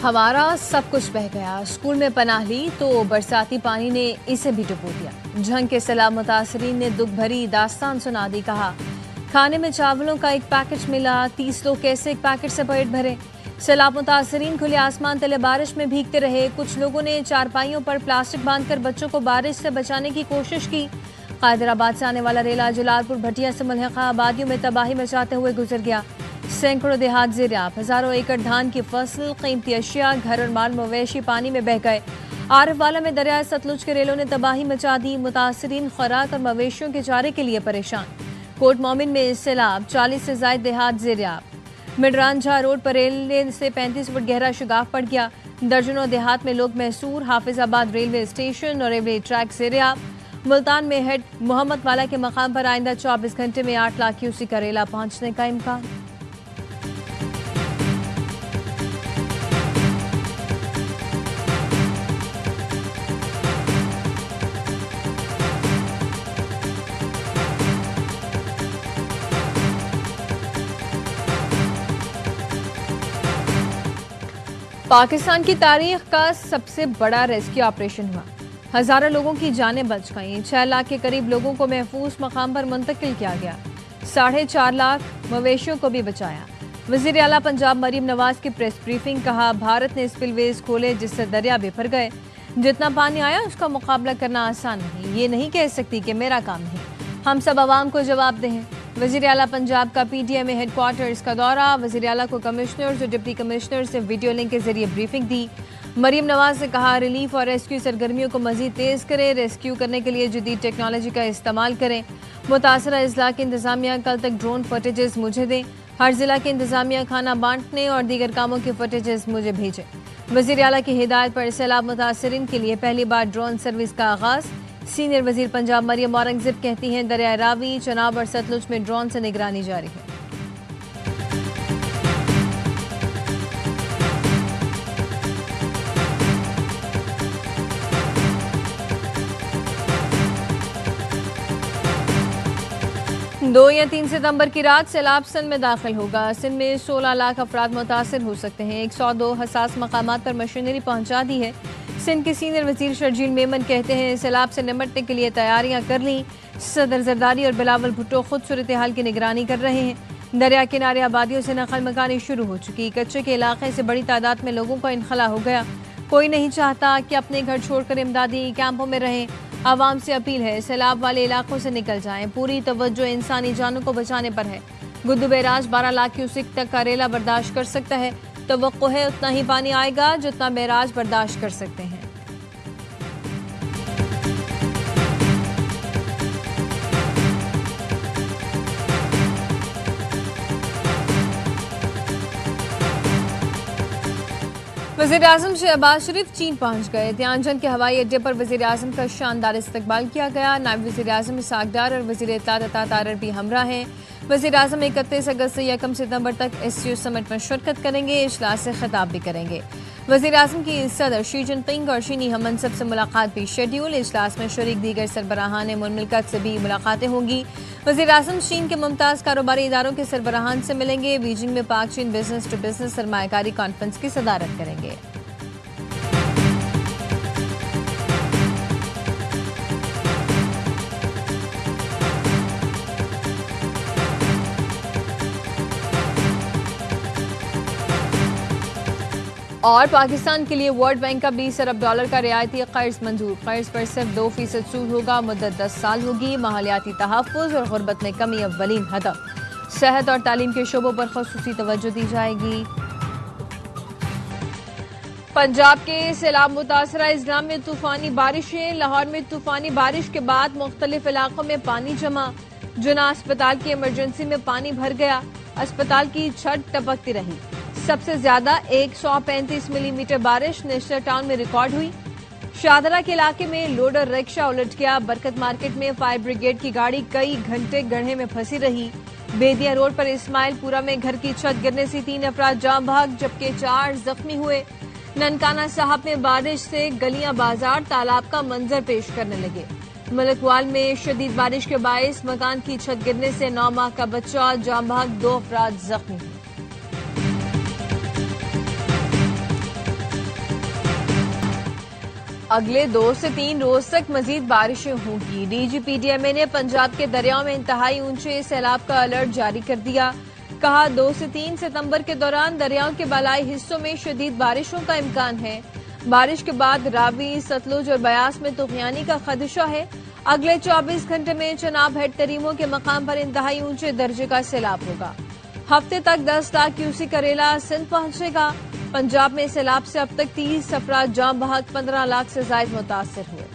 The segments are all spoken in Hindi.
हमारा सब कुछ बह गया। स्कूल में पनाह ली तो बरसाती पानी ने इसे भी डुबो दिया। जंग के सैलाब मुतासरीन ने दुख भरी दास्तान सुना दी। कहा खाने में चावलों का एक पैकेट मिला, 30 लोग कैसे एक पैकेट से पेट भरे। सैलाब मुतासरीन खुले आसमान तले बारिश में भीगते रहे। कुछ लोगों ने चारपाइयों पर प्लास्टिक बांधकर बच्चों को बारिश से बचाने की कोशिश की। हैदराबाद से आने वाला रेला जलालपुर भटिया से मुल्हिका आबादियों में तबाही मचाते हुए गुजर गया। सैकड़ों देहात ज़ेर-आब, हजारों एकड़ धान की फसल, कीमती अशिया, घर और माल मवेशी पानी में बह गए। आरिफवाला में दरियाए सतलुज के रेलों ने तबाही मचा दी। मुतासरीन खुराक और मवेशियों के चारे के लिए परेशान। कोट मोमिन में सैलाब, 40 से ज्यादा देहात ज़ेर-आब। मिडरांझा रोड पर रेल से 35 फुट गहरा शिगाफ पड़ गया। दर्जनों देहात में लोग महसूर। हाफिजाबाद रेलवे स्टेशन और रेलवे ट्रैक ज़ेर-आब। मुल्तान में हेड मोहम्मद वाला के मकाम पर आइंदा 24 घंटे में 8 लाख क्यूसेक का रेला पहुंचने का इम्कान। पाकिस्तान की तारीख का सबसे बड़ा रेस्क्यू ऑपरेशन हुआ। हजारों लोगों की जानें बच गईं। 6 लाख के करीब लोगों को महफूज मकाम पर मुंतकिल किया गया। 4.5 लाख मवेशियों को भी बचाया। वजीर आला पंजाब मरीम नवाज की प्रेस ब्रीफिंग। कहा भारत ने स्पिलवेज खोले जिससे दरिया बिफर गए। जितना पानी आया उसका मुकाबला करना आसान नहीं। ये नहीं कह सकती कि मेरा काम नहीं, हम सब आवाम को जवाब दें। वजीर आला पंजाब का PTI में हेडक्वार्टर्स का दौरा। वजीर आला को कमिश्नर्स और डिप्टी कमिश्नर से वीडियो लिंक के जरिए ब्रीफिंग दी। मरीम नवाज ने कहा रिलीफ और रेस्क्यू सरगर्मियों को मजीद तेज करें। रेस्क्यू करने के लिए जदीद टेक्नोलॉजी का इस्तेमाल करें। मुतासरा अजला की इंतजामिया कल तक ड्रोन फुटेजेस मुझे दें। हर जिला की इंतजामिया खाना बांटने और दीगर कामों की फुटेजेस मुझे भेजें। वजीर आला की हिदायत पर सैलाब मुतासरीन के लिए पहली बार ड्रोन सर्विस का आगाज। सीनियर वजीर पंजाब मरियम औरंगजेब कहती हैं दरिया रावी, चनाब और सतलुज में ड्रोन से निगरानी जारी है। दो या 3 सितंबर की रात सैलाब सिंध में दाखिल होगा। सिंध में 16 लाख अफराद मुतासिर हो सकते हैं। 102 हसास मकामात पर मशीनरी पहुंचा दी है। सिंध के सीनियर वजीर शर्जील मेमन कहते हैं सैलाब से निपटने के लिए तैयारियां कर ली। सदर जरदारी और बिलावल भुट्टो खुद सूरत हाल की निगरानी कर रहे हैं। दरिया किनारे आबादियों से नकल मकानी शुरू हो चुकी। कच्चे के इलाके से बड़ी तादाद में लोगों का इनखला हो गया। कोई नहीं चाहता कि अपने घर छोड़कर इमदादी कैंपों में रहें। आवाम से अपील है सैलाब वाले इलाकों से निकल जाएं। पूरी तवज्जो इंसानी जानों को बचाने पर है। गुद्दू बैराज 12 लाख क्यूसेक तक का रेला बर्दाश्त कर सकता है। तवक्को है उतना ही पानी आएगा जितना बैराज बर्दाश्त कर सकते हैं। वज़ीर आज़म शहबाज शरीफ चीन पहुंच गए। तियानजन के हवाई अड्डे पर वज़ीर आज़म का शानदार इस्तकबाल किया गया। नायब वज़ीर आज़म इसहाक डार और वज़ीर इत्तलात तारर भी हमरा हैं। वज़ीर आज़म 31 अगस्त से 1 सितंबर तक SCO समिट में शिरकत करेंगे। इजलास से खिताब भी करेंगे। वज़ीर आज़म की सदर शी जिनपिंग और चीनी हममनसब से मुलाकात भी शेड्यूल। इजलास में शरीक दीगर सरबराहान मुल्क से भी मुलाकातें होंगी। वज़ीर आज़म चीन के मुमताज़ कारोबारी इदारों के सरबराहान से मिलेंगे। बीजिंग में पाक चीन बिजनेस टू बिजनेस सरमायाकारी कॉन्फ्रेंस की सदारत करेंगे। और पाकिस्तान के लिए वर्ल्ड बैंक का 20 अरब डॉलर का रियायती कर्ज मंजूर। कर्ज पर सिर्फ 2% सूद होगा। मुद्दत 10 साल होगी। माहौलियाती तहफ़्फ़ुज़ और गुर्बत में कमी अव्वलीन हदफ। सेहत और तालीम के शोबों पर ख़ुसूसी तवज्जो दी जाएगी। पंजाब के सैलाब मुतासरा अजला में तूफानी बारिशें। लाहौर में तूफानी बारिश के बाद मुख्तलिफ इलाकों में पानी जमा। जुना अस्पताल की इमरजेंसी में पानी भर गया। अस्पताल की छत टपकती रही। सबसे ज्यादा 135 मिलीमीटर बारिश नेशनल टाउन में रिकॉर्ड हुई। शाहदरा के इलाके में लोडर रिक्शा उलट गया। बरकत मार्केट में फायर ब्रिगेड की गाड़ी कई घंटे गड्ढे में फंसी रही। बेदिया रोड पर इस्माइलपुरा में घर की छत गिरने से 3 अफराद जाम भाग जबकि 4 जख्मी हुए। ननकाना साहब में बारिश से गलियां बाजार तालाब का मंजर पेश करने लगे। मलकवाल में शदीद बारिश के बायस मकान की छत गिरने से 9 माह का बच्चा जाम भाग 2 अफराद जख्मी हुए। अगले 2 से 3 रोज तक मजीद बारिशें होंगी। डीजीपीडीएमए ने पंजाब के दरियाओं में इंतहाई ऊंचे सैलाब का अलर्ट जारी कर दिया। कहा 2 से 3 सितंबर के दौरान दरियाओं के बालाई हिस्सों में शदीद बारिशों का इम्कान है। बारिश के बाद रावी, सतलुज और बयास में तूफानी का खदशा है। अगले 24 घंटे में चनाब हेड तरीमों के मकाम पर इंतहाई ऊंचे दर्जे का सैलाब होगा। हफ्ते तक 10 लाख क्यूसेक करेला सिंध पहुंचेगा। पंजाब में सैलाब से अब तक 30 अफराद जान बहक, 15 लाख से ज्यादा मुतासिर हुए।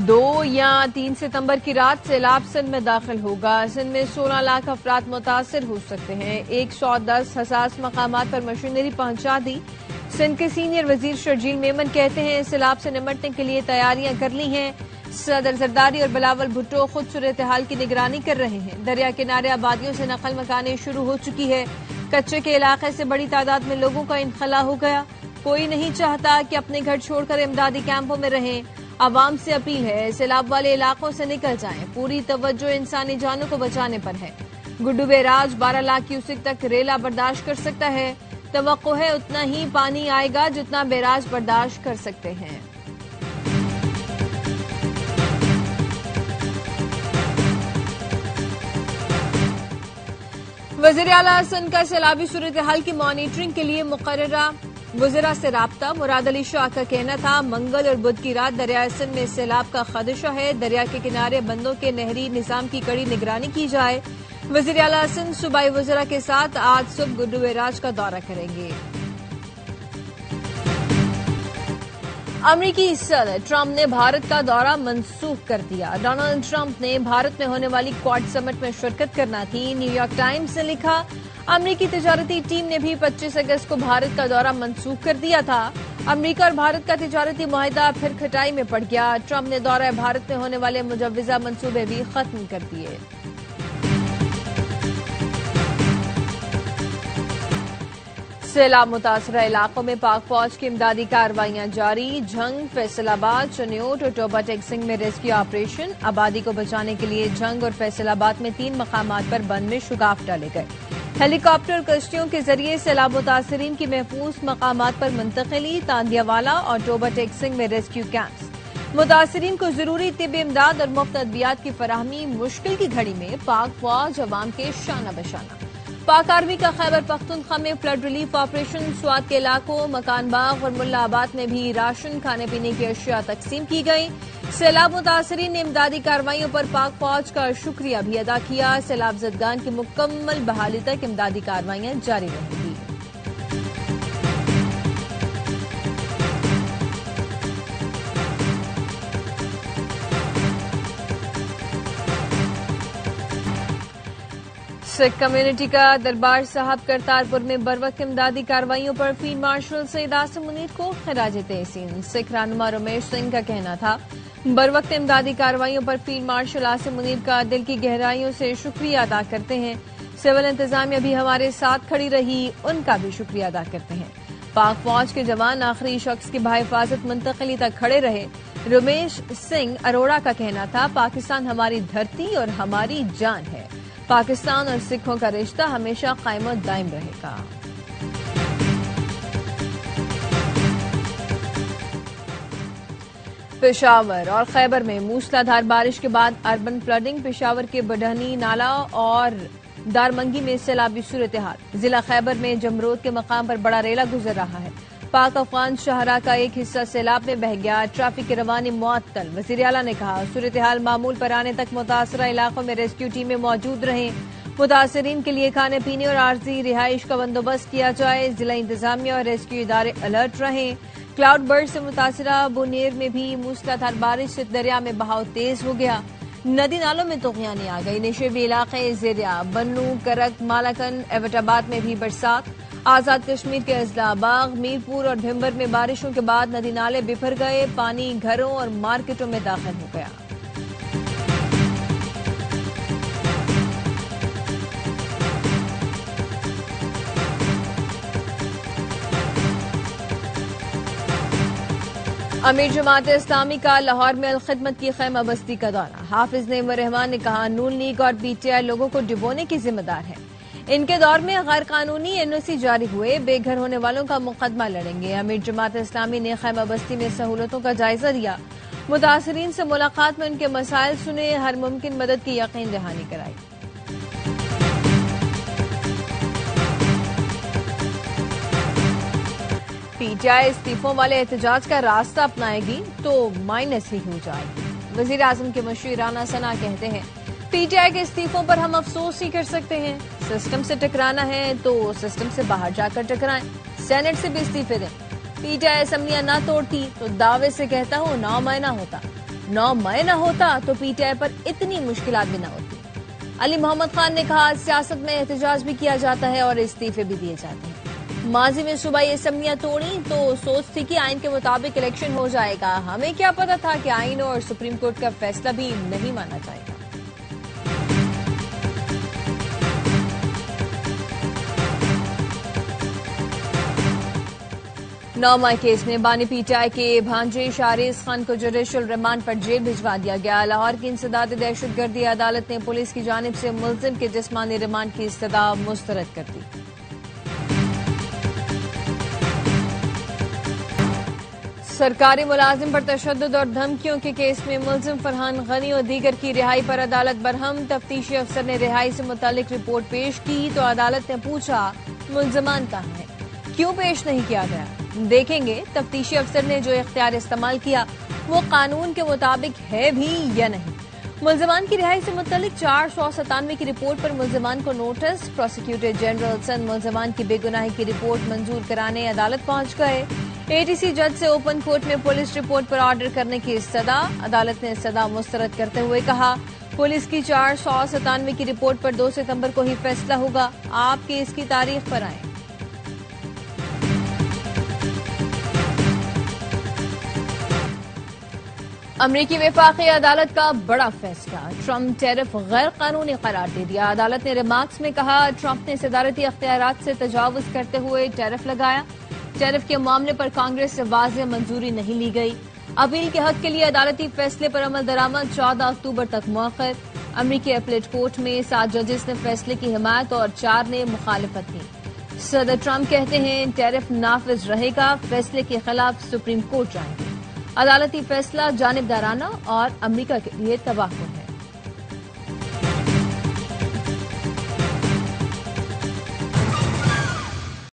दो या 3 सितंबर की रात सैलाब सिंध में दाखिल होगा। सिंध में 16 लाख अफराद मुतासिर हो सकते हैं। 110 हसास मकामात पर मशीनरी पहुंचा दी। सिंध के सीनियर वजीर शर्जील मेमन कहते हैं सैलाब से निपटने के लिए तैयारियां कर ली हैं। सदर जरदारी और बिलावल भुट्टो खुद सूरत हाल की निगरानी कर रहे हैं। दरिया किनारे आबादियों से नकल मकानी शुरू हो चुकी है। कच्चे के इलाके से बड़ी तादाद में लोगों का इनखला हो गया। कोई नहीं चाहता कि अपने घर छोड़कर इमदादी कैंपों में रहें। आवाम से अपील है सैलाब वाले इलाकों से निकल जाएं। पूरी तवज्जो इंसानी जानों को बचाने पर है। गुड्डू बैराज 12 लाख क्यूसेक तक रेला बर्दाश्त कर सकता है। तवक्को है उतना ही पानी आएगा जितना बैराज बर्दाश्त कर सकते हैं। वज़ीर आला सिंध का सैलाबी सूरत हाल की मॉनिटरिंग के लिए मुकर्ररा वज़ीरा से राब्ता। मुराद अली शाह का कहना था मंगल और बुध की रात दरिया सिंध में सैलाब का खदशा है। दरिया के किनारे बंदों के नहरी निजाम की कड़ी निगरानी की जाए। वज़ीर आला सिंध सूबाई वज़ीरा के साथ आज सुबह गुड्डू बैराज का दौरा करेंगे। अमरीकी सदर ट्रंप ने भारत का दौरा मंसूख कर दिया। डोनाल्ड ट्रंप ने भारत में होने वाली क्वाड समिट में शिरकत करना थी। न्यूयॉर्क टाइम्स ने लिखा अमरीकी तिजारती टीम ने भी 25 अगस्त को भारत का दौरा मंसूख कर दिया था। अमरीका और भारत का तिजारती मुआहदा फिर खटाई में पड़ गया। ट्रंप ने दौरा भारत में होने वाले मुजव्वजा मंसूबे भी खत्म कर दिए। सैलाब मुतासरा इलाकों में पाक फौज की इमदादी कार्रवाइयां जारी। झंग, फैसलाबाद, चनियोट और टोबा टेक्सिंग में रेस्क्यू ऑपरेशन। आबादी को बचाने के लिए झंग और फैसलाबाद में 3 मकामात पर बंद में शुगाफ डाले गए। हेलीकॉप्टर और कश्तियों के जरिए सैलाब मुतासरीन की महफूज मकामात पर मुंतकिली। तांदियावाला और टोबा टेक्सिंग में रेस्क्यू कैंप्स। मुतासरीन को जरूरी तिब्बी इमदाद और मुफ्त अद्वियात की फराहमी। मुश्किल की घड़ी में पाक फौज अवाम के शाना बशाना। पाक आर्मी का खैबर पख्तूनख्वा में फ्लड रिलीफ ऑपरेशन। स्वात के इलाकों मकान बाग और मुल्लाबाद में भी राशन, खाने पीने की अशिया तकसीम की गई। सैलाब मुतासरीन ने इमदादी कार्रवाइयों पर पाक फौज का शुक्रिया भी अदा किया। सैलाब जदगान की मुकम्मल बहाली तक इमदादी कार्रवाइयां जारी रहेंगी। सिख कम्युनिटी का दरबार साहब करतारपुर में बरवक्त इमदादी कार्रवाइयों पर फील्ड मार्शल सईद आसिम मुनीर को खिराज तहसीन। सिख रहनुमा रमेश सिंह का कहना था बरवक्त इमदादी कार्रवाइयों पर फील्ड मार्शल आसिम मुनीर का दिल की गहराइयों से शुक्रिया अदा करते हैं। सिविल इंतजामिया भी हमारे साथ खड़ी रही, उनका भी शुक्रिया अदा करते हैं। पाक फौज के जवान आखिरी शख्स की बाहिफाजत मुंतकिली तक खड़े रहे। रमेश सिंह अरोड़ा का कहना था पाकिस्तान हमारी धरती और हमारी जान है। पाकिस्तान और सिखों का रिश्ता हमेशा कायम और दायम रहेगा। पेशावर और खैबर में मूसलाधार बारिश के बाद अर्बन फ्लडिंग। पेशावर के बढ़नी नाला और दारमंगी में सैलाबी सूरत हाल। जिला खैबर में जमरोद के मकाम पर बड़ा रेला गुजर रहा है। पाक अफगान शाहरा का एक हिस्सा सैलाब में बह गया। ट्रैफिक की रवानी मुअत्तल। वज़ीर आला ने कहा सूरत हाल मामूल पर आने तक मुतासरा इलाकों में रेस्क्यू टीमें मौजूद रहें। मुतासरीन के लिए खाने पीने और आर्जी रिहाइश का बंदोबस्त किया जाए। जिला इंतजामिया और रेस्क्यू इदारे अलर्ट रहें। क्लाउड बर्स्ट से मुतासरा बुनेर में भी मूसलाधार बारिश से दरिया में बहाव तेज हो गया। नदी नालों में तूफानी आ गई। निशेबी इलाके ज़ेरिया, बन्नू, करक, मालाकन, एबटाबाद में भी बरसात। आजाद कश्मीर के अजलाबाग, मीरपुर और भिम्बर में बारिशों के बाद नदी नाले बिफर गए। पानी घरों और मार्केटों में दाखिल हो गया। अमीर जमात इस्लामी का लाहौर में अलखिदमत की खैमा बस्ती का दौरा। हाफिज नईम रहमान ने कहा नून लीग और पीटीआई लोगों को डिबोने की जिम्मेदार है। इनके दौर में गैर कानूनी एनओसी जारी हुए, बेघर होने वालों का मुकदमा लड़ेंगे। अमीर जमात इस्लामी ने खैमा बस्ती में सहूलतों का जायजा लिया, मुतासरीन से मुलाकात में उनके मसाइल सुने, हर मुमकिन मदद की यकीन दहानी कराई। पीटीआई इस्तीफों वाले एहतजाज का रास्ता अपनाएगी तो माइनस ही हो जाएगी। वजीर आजम के मशीर राना सना कहते हैं, पीटीआई के इस्तीफों पर हम अफसोस ही कर सकते हैं। सिस्टम से टकराना है तो सिस्टम से बाहर जाकर टकराएं, सेनेट से भी इस्तीफे दें। पीटीआई असम्बलियां ना तोड़ती तो दावे से कहता हूं 9 मई ना होता, 9 मई ना होता तो पीटीआई पर इतनी मुश्किलात भी ना होती। अली मोहम्मद खान ने कहा, सियासत में एहतजाज भी किया जाता है और इस्तीफे भी दिए जाते हैं। माजी में सूबाई असम्बलियां तोड़ी तो सोच थी कि आइन के मुताबिक इलेक्शन हो जाएगा, हमें क्या पता था कि आइन और सुप्रीम कोर्ट का फैसला भी नहीं माना जाएगा। नौमा केस में बानी पीटीआई के भांजे शारिस खान को जुडिशल रिमांड पर जेल भिजवा दिया गया। लाहौर की इंसदाद दहशतगर्दी अदालत ने पुलिस की जानिब से मुलजिम के जिस्मानी रिमांड की इस्तदा मुस्तरद कर दी। सरकारी मुलाजिम पर तशद्दुद और धमकियों के केस में मुलजिम फरहान गनी और दीगर की रिहाई पर अदालत बरहम। तफ्तीशी अफसर ने रिहाई से मुतालिक रिपोर्ट पेश की तो अदालत ने पूछा, मुलजमान कहाँ है, क्यों पेश नहीं किया गया। देखेंगे तफ्तीशी अफसर ने जो इख्तियार इस्तेमाल किया वो कानून के मुताबिक है भी या नहीं। मुलजमान की रिहाई से मुतालिक 497 की रिपोर्ट पर मुलजमान को नोटिस। प्रोसिक्यूटर जनरल सन मुलजमान की बेगुनाही की रिपोर्ट मंजूर कराने अदालत पहुंच गए। एटीसी जज से ओपन कोर्ट में पुलिस रिपोर्ट पर ऑर्डर करने की इस्तदा। अदालत ने इस्तदा मुस्तरद करते हुए कहा, पुलिस की 497 की रिपोर्ट पर 2 सितंबर को ही फैसला होगा, आप केस की तारीख पर आए। अमरीकी वफाकी अदालत का बड़ा फैसला, ट्रंप टैरिफ गैर कानूनी करार दे दिया। अदालत ने रिमार्क्स में कहा, ट्रंप ने सदारती अख्तियारात से तजावुज करते हुए टैरिफ लगाया। टैरिफ के मामले पर कांग्रेस से वाज़ेह मंजूरी नहीं ली गई। अपील के हक के लिए अदालती फैसले पर अमल दरामद 14 अक्टूबर तक मौखर। अमरीकी अपीलेट कोर्ट में 7 जजेस ने फैसले की हिमायत और 4 ने मुखालिफत की। सदर ट्रंप कहते हैं टैरिफ नाफिज रहेगा, फैसले के खिलाफ सुप्रीम कोर्ट जाएंगे। अदालती फैसला जानिबदाराना और अमरीका के लिए तबाहकुन है।